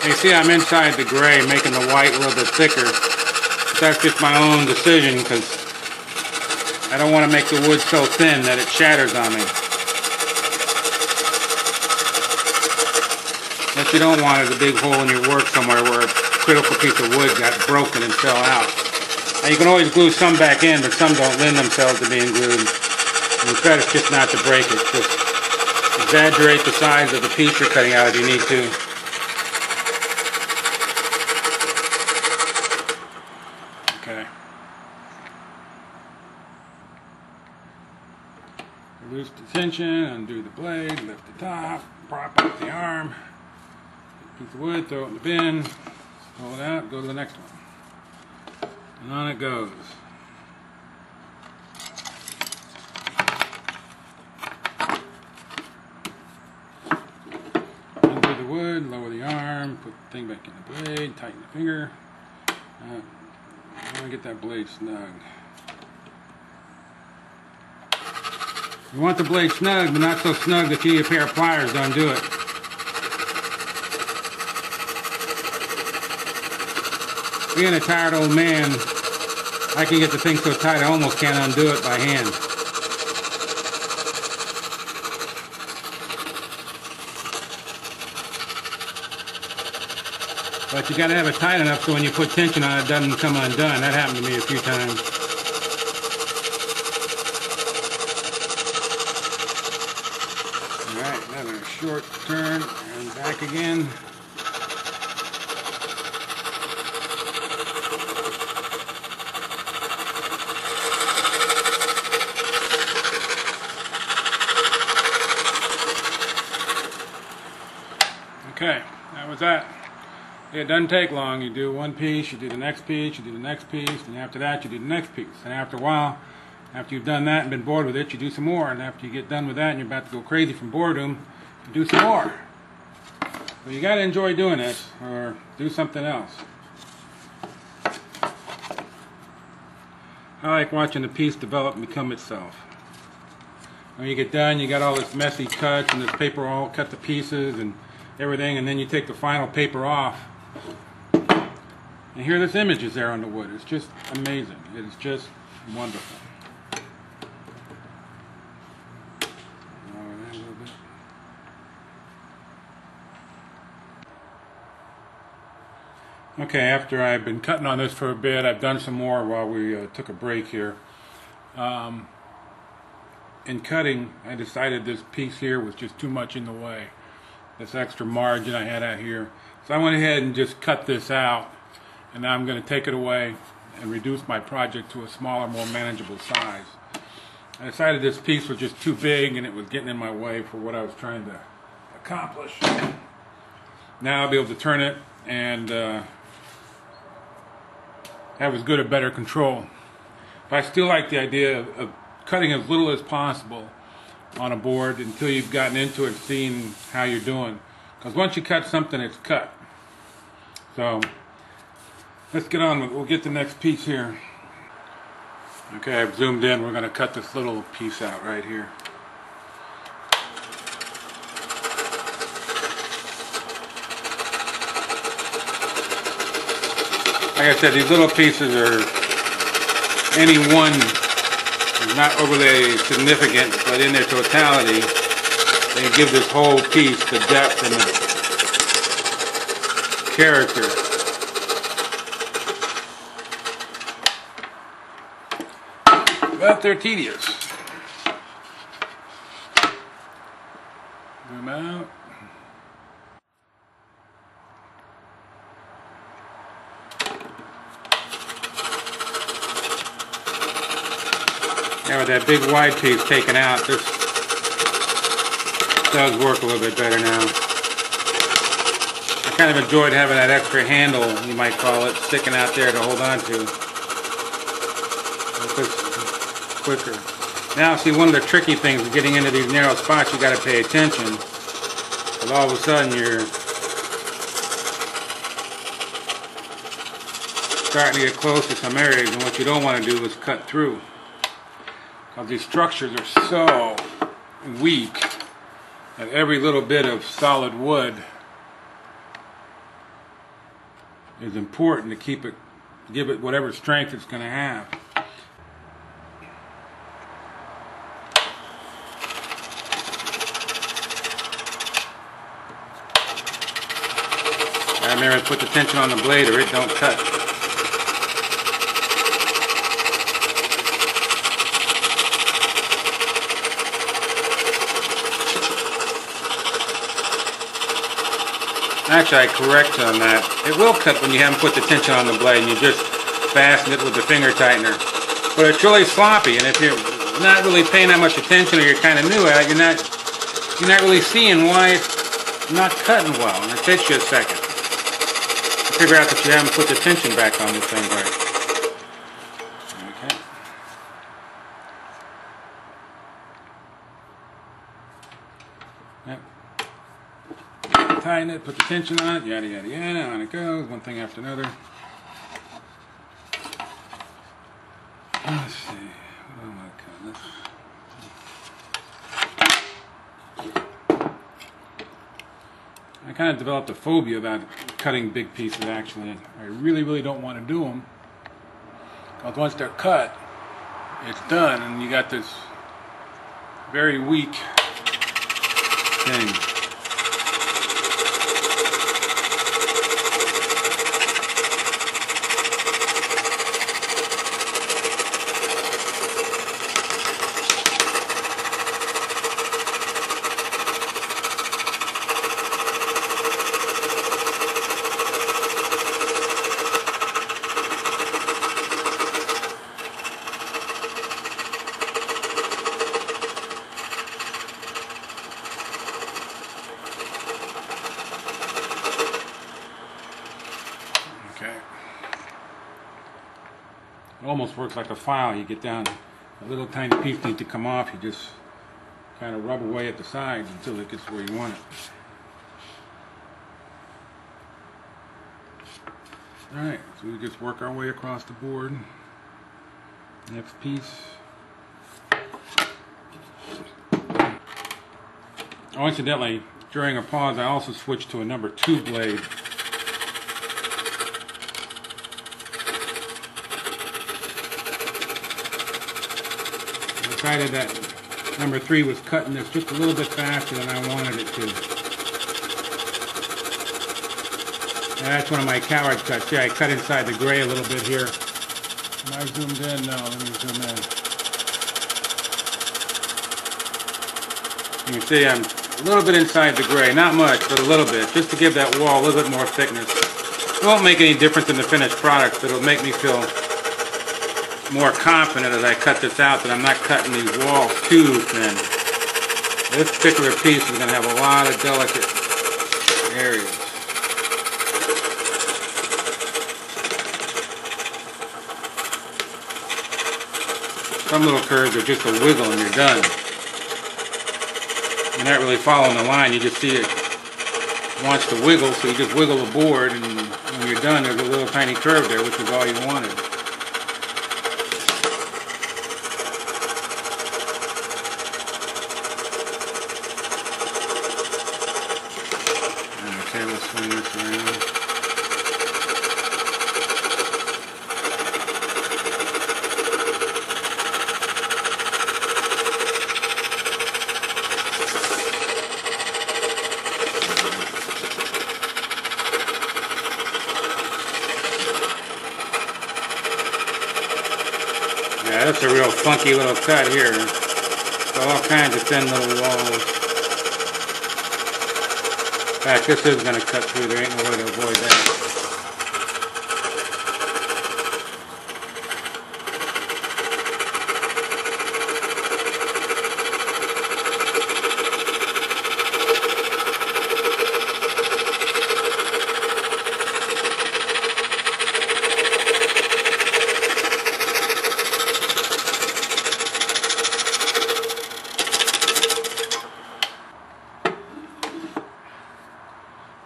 You see I'm inside the gray, making the white a little bit thicker. But that's just my own decision because I don't want to make the wood so thin that it shatters on me. What you don't want is a big hole in your work somewhere where a critical piece of wood got broken and fell out. Now you can always glue some back in, but some don't lend themselves to being glued. And the threat is just not to break it. Just exaggerate the size of the piece you're cutting out if you need to. Okay. Release the tension, undo the blade, lift the top, prop up the arm. Piece of wood, throw it in the bin, pull it out, go to the next one. And on it goes. Undo the wood, lower the arm, put the thing back in the blade, tighten the finger. I want to get that blade snug. You want the blade snug, but not so snug that you need a pair of pliers to undo it. Being a tired old man, I can get the thing so tight I almost can't undo it by hand. But you gotta have it tight enough so when you put tension on it, it doesn't come undone. That happened to me a few times. Alright, another short turn and back again. Okay, that was that. It doesn't take long. You do one piece, you do the next piece, you do the next piece, and after that you do the next piece. And after a while, after you've done that and been bored with it, you do some more. And after you get done with that and you're about to go crazy from boredom, you do some more. But you got to enjoy doing this or do something else. I like watching the piece develop and become itself. When you get done, you got all this messy cuts and this paper all cut to pieces and everything, and then you take the final paper off and here this image is there on the wood. It's just amazing. It is just wonderful. Lower that a little bit. Okay, after I've been cutting on this for a bit, I've done some more while we took a break here. In cutting, I decided this piece here was just too much in the way. This extra margin I had out here. So I went ahead and just cut this out, and now I'm going to take it away and reduce my project to a smaller, more manageable size. I decided this piece was just too big and it was getting in my way for what I was trying to accomplish. Now I'll be able to turn it and have as good or better control. But I still like the idea of cutting as little as possible on a board until you've gotten into it and seen how you're doing. Because once you cut something, it's cut. So let's get on with it. We'll get the next piece here. Okay, I've zoomed in. We're going to cut this little piece out right here. Like I said, these little pieces are, any one is not overly significant, but in their totality, they give this whole piece the depth and the character. But they're tedious. Zoom out. Now with that big wide piece taken out, this does work a little bit better now. I kind of enjoyed having that extra handle, you might call it, sticking out there to hold on to. Quicker. Now see, one of the tricky things with getting into these narrow spots, you got to pay attention, because all of a sudden you're starting to get close to some areas, and what you don't want to do is cut through, because these structures are so weak that every little bit of solid wood is important to keep it, give it whatever strength it's going to have. I remember to put the tension on the blade or it don't cut. Actually, I correct on that. It will cut when you haven't put the tension on the blade and you just fasten it with the finger tightener. But it's really sloppy, and if you're not really paying that much attention or you're kind of new at it, you're not really seeing why it's not cutting well, and it takes you a second to figure out that you haven't put the tension back on this thing right. Okay. Yep. Tighten it, put the tension on it, yada yada yada, on it goes, one thing after another. Let's see, what am I cutting this? I kind of developed a phobia about cutting big pieces actually. I really don't want to do them, because once they're cut, it's done and you got this very weak thing. It almost works like a file. You get down, a little tiny piece needs to come off. You just kind of rub away at the sides until it gets where you want it. Alright, so we just work our way across the board. Next piece. Oh, incidentally, during a pause, I also switched to a number 2 blade. I decided that number 3 was cutting this just a little bit faster than I wanted it to. And that's one of my coward cuts. See, I cut inside the gray a little bit here. Am I zoomed in? No, let me zoom in. You can see I'm a little bit inside the gray. Not much, but a little bit. Just to give that wall a little bit more thickness. It won't make any difference in the finished product, but it'll make me feel more confident as I cut this out that I'm not cutting these walls too thin. This particular piece is going to have a lot of delicate areas. Some little curves are just a wiggle and you're done. You're not really following the line, you just see it wants to wiggle, so you just wiggle the board, and when you're done there's a little tiny curve there, which is all you wanted. Okay, we'll swing this around. Yeah, that's a real funky little cut here. So all kinds of thin little walls. In fact, this is going to cut through. There ain't no way to avoid that.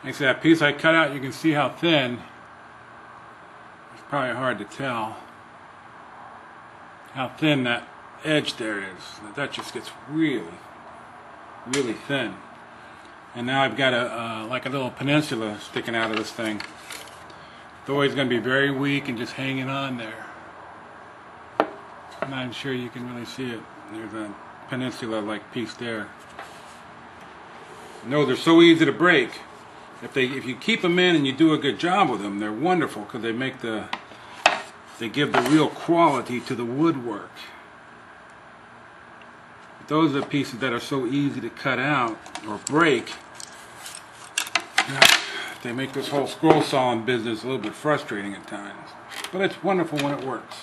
Like that piece I cut out, you can see how thin. It's probably hard to tell how thin that edge there is. That just gets really thin. And now I've got a like a little peninsula sticking out of this thing. It's always going to be very weak and just hanging on there. I'm not sure you can really see it. There's a peninsula-like piece there. No, they're so easy to break. If you keep them in and you do a good job with them, they're wonderful because they give the real quality to the woodwork. But those are the pieces that are so easy to cut out or break. They make this whole scroll sawing business a little bit frustrating at times. But it's wonderful when it works.